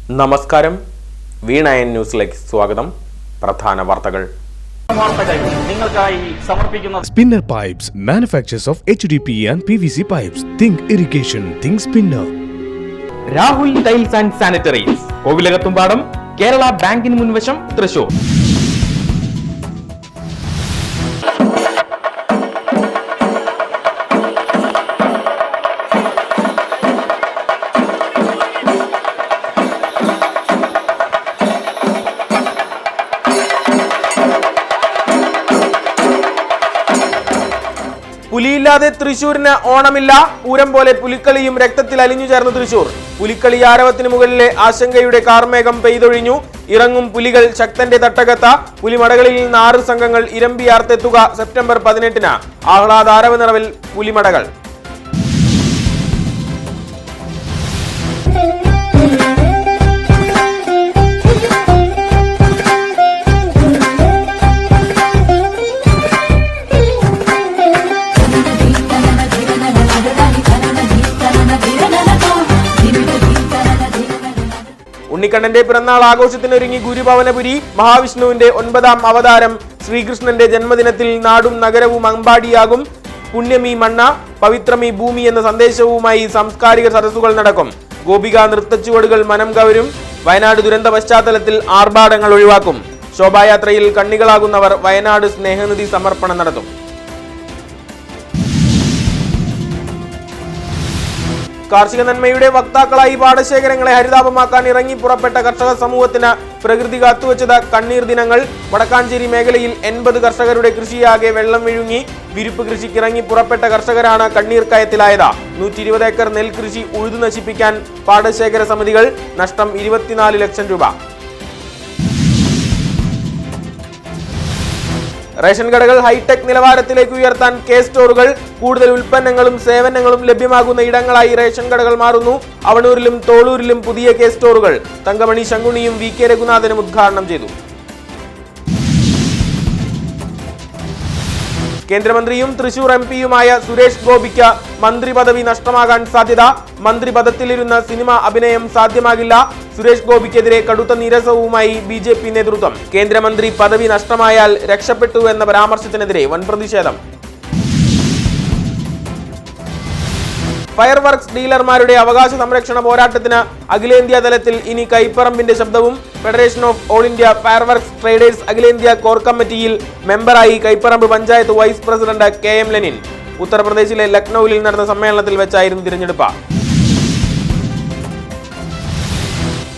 നമസ്കാരം, വീണയൻ ന്യൂസിലേക്ക് സ്വാഗതം. പ്രധാന വാർത്തകൾ. Spinner Pipes manufacturers of HDPE and PVC pipes. Think irrigation, think Spinner. Rahul tiles and sanitaries, Kovilakathumpadam, Kerala ബാങ്കിന് മുൻവശം, തൃശൂർ. പുലിയില്ലാതെ തൃശൂരിന് ഓണമില്ല. പൂരം പോലെ പുലിക്കളിയും രക്തത്തിൽ അലിഞ്ഞു ചേർന്ന് തൃശൂർ. പുലിക്കളി ആരവത്തിന് മുകളിലെ ആശങ്കയുടെ കാർമേഘം പെയ്തൊഴിഞ്ഞു. ഇറങ്ങും പുലികൾ ശക്തന്റെ തട്ടകത്ത. പുലിമടകളിൽ നിന്ന് 6 സംഘങ്ങൾ ഇരമ്പിയാർത്തെത്തുക സെപ്റ്റംബർ 18-ന്. ആഹ്ലാദാരവ നിറവിൽ പുലിമടകൾ. ഉണ്ണിക്കണ്ണന്റെ പിറന്നാൾ ആഘോഷത്തിനൊരുങ്ങി ഗുരുഭവനപുരി. മഹാവിഷ്ണുവിന്റെ 9ാം അവതാരം ശ്രീകൃഷ്ണന്റെ ജന്മദിനത്തിൽ നാടും നഗരവും അമ്പാടിയാകും. പുണ്യമീ മണ്ണ, പവിത്രമീ ഭൂമി എന്ന സന്ദേശവുമായി സാംസ്കാരിക സദസ്സുകൾ നടക്കും. ഗോപിക നൃത്തച്ചുവടുകൾ മനം കവരും. വയനാട് ദുരന്ത പശ്ചാത്തലത്തിൽ ആർഭാടങ്ങൾ ഒഴിവാക്കും. ശോഭായാത്രയിൽ കണ്ണികളാകുന്നവർ വയനാട് സ്നേഹനിധി സമർപ്പണം നടത്തും. കാർഷിക നന്മയുടെ വക്താക്കളായി പാടശേഖരങ്ങളെ ഹരിതാപമാക്കാൻ ഇറങ്ങി പുറപ്പെട്ട കർഷക സമൂഹത്തിന് പ്രകൃതി കാത്തുവച്ചത് കണ്ണീർ ദിനങ്ങൾ. വടക്കാഞ്ചേരി മേഖലയിൽ 80 കർഷകരുടെ കൃഷിയാകെ വെള്ളം വിഴുങ്ങി. വിരിപ്പ് കൃഷിക്ക് ഇറങ്ങി പുറപ്പെട്ട കർഷകരാണ് കണ്ണീർ കയത്തിലായത്. 120 ഏക്കർ നെൽകൃഷി ഉഴുതു നശിപ്പിക്കാൻ പാടശേഖര സമിതികൾ. നഷ്ടം 24 ലക്ഷം രൂപ. റേഷൻ കടകൾ ഹൈടെക് നിലവാരത്തിലേക്ക് ഉയർത്താൻ കെ സ്റ്റോറുകൾ. കൂടുതൽ ഉൽപ്പന്നങ്ങളും സേവനങ്ങളും ലഭ്യമാകുന്ന ഇടങ്ങളായി റേഷൻ കടകൾ മാറുന്നു. അവണൂരിലും തോളൂരിലും പുതിയ കെ സ്റ്റോറുകൾ. തങ്കമണി ശങ്കുണിയും വി കെ രഘുനാഥനും ഉദ്ഘാടനം ചെയ്തു. കേന്ദ്രമന്ത്രിയും തൃശൂർ എംപിയുമായ സുരേഷ് ഗോപിക്ക് മന്ത്രി പദവി നഷ്ടമാകാൻ സാധ്യത. മന്ത്രി പദത്തിലിരുന്ന സിനിമ അഭിനയം സാധ്യമാകില്ല. സുരേഷ് ഗോപിക്കെതിരെ കടുത്ത നിരസവുമായി BJP നേതൃത്വം. കേന്ദ്രമന്ത്രി പദവി നഷ്ടമായാൽ രക്ഷപ്പെട്ടു എന്ന പരാമർശത്തിനെതിരെ വൻ പ്രതിഷേധം. ഫയർ വർക്ക്സ് ഡീലർമാരുടെ അവകാശ സംരക്ഷണ പോരാട്ടത്തിന് അഖിലേന്ത്യാ തലത്തിൽ ഇനി കൈപ്പറമ്പിന്റെ ശബ്ദവും. Federation of all India fireworks traders അഖിലേന്ത്യാ കോർ കമ്മിറ്റിയിൽ മെമ്പറായി കൈപ്പറമ്പ് panchayat vice president KM Lenin. ഉത്തർപ്രദേശിലെ ലക്നൌവിൽ നടന്ന സമ്മേളനത്തിൽ വെച്ചായിരുന്നു തിരഞ്ഞെടുപ്പ്.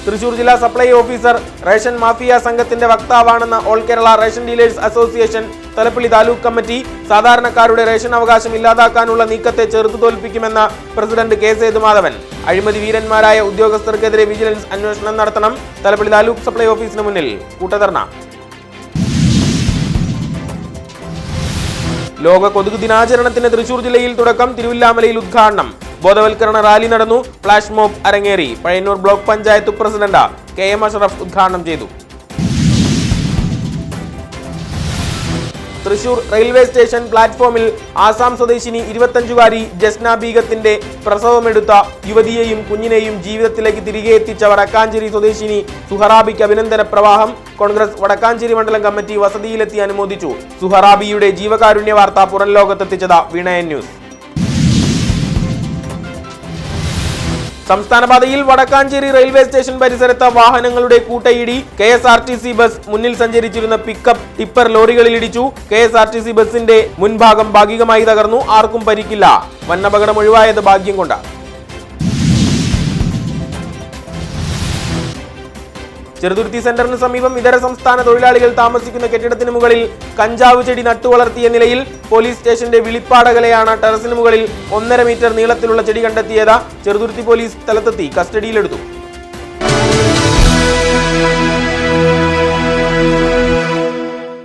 തൃശൂർ ജില്ലാ സപ്ലൈ ഓഫീസർ റേഷൻ മാഫിയ സംഘത്തിന്റെ വക്താവാണെന്ന് all Kerala ration dealers association Thalappilly taluk കമ്മിറ്റി. സാധാരണക്കാരുടെ റേഷൻ അവകാശം ഇല്ലാതാക്കാനുള്ള നീക്കത്തെ ചെറുത്തു തോൽപ്പിക്കുമെന്ന് പ്രസിഡന്റ് K സേതുമാധവൻ. അഴിമതി വീരന്മാരായ ഉദ്യോഗസ്ഥർക്കെതിരെ വിജിലൻസ് അന്വേഷണം നടത്തണം. തലപ്പള്ളി താലൂക്ക് സപ്ലൈ ഓഫീസിന് മുന്നിൽ കൂട്ടധർണ. ലോക കൊതുക് ദിനാചരണത്തിന് തൃശൂർ ജില്ലയിൽ തുടക്കം. തിരുവില്ലാമലയിൽ ഉദ്ഘാടനം. ബോധവൽക്കരണ റാലി നടന്നു. ഫ്ലാഷ് മോബ് അരങ്ങേറി. Pazhayannur block panchayat president KM Ashraf ഉദ്ഘാടനം ചെയ്തു. തൃശൂർ റെയിൽവേ സ്റ്റേഷൻ പ്ലാറ്റ്ഫോമിൽ ആസാം സ്വദേശിനി 25-കാരി ജസ്ന ബീഗത്തിന്റെ പ്രസവമെടുത്ത യുവതിയെയും കുഞ്ഞിനെയും ജീവിതത്തിലേക്ക് തിരികെ എത്തിച്ച വടക്കാഞ്ചേരി സ്വദേശിനി സുഹറാബിക്ക് അഭിനന്ദന പ്രവാഹം. കോൺഗ്രസ് വടക്കാഞ്ചേരി മണ്ഡലം കമ്മിറ്റി വസതിയിലെത്തി അനുമോദിച്ചു. സുഹറാബിയുടെ ജീവകാരുണ്യ വാർത്ത പുറം ലോകത്തെത്തിച്ചത് വീണയൻ ന്യൂസ്. സംസ്ഥാനപാതയിൽ വടക്കാഞ്ചേരി റെയിൽവേ സ്റ്റേഷൻ പരിസരത്ത് വാഹനങ്ങളുടെ കൂട്ടയിടി. KSRTC ബസ് മുന്നിൽ സഞ്ചരിച്ചിരുന്ന പിക്കപ്പ് ടിപ്പർ ലോറികളിൽ ഇടിച്ചു. KSRTC ബസിന്റെ മുൻഭാഗം ഭാഗികമായി തകർന്നു. ആർക്കും പരിക്കില്ല. വൻ അപകടം ഒഴിവായത് ഭാഗ്യം കൊണ്ട്. ചെറുതുരുത്തി സെന്ററിന് സമീപം ഇതര സംസ്ഥാന തൊഴിലാളികൾ താമസിക്കുന്ന കെട്ടിടത്തിന് മുകളിൽ കഞ്ചാവ് ചെടി നട്ടുവളർത്തിയ നിലയിൽ. പോലീസ് സ്റ്റേഷന്റെ വിളിപ്പാടകലെയാണ് ടെറസിന് മുകളിൽ 1.5 മീറ്റർ നീളത്തിലുള്ള ചെടി കണ്ടെത്തിയത്. ചെറുതുരുത്തി പോലീസ് സ്ഥലത്തെത്തി കസ്റ്റഡിയിലെടുത്തു.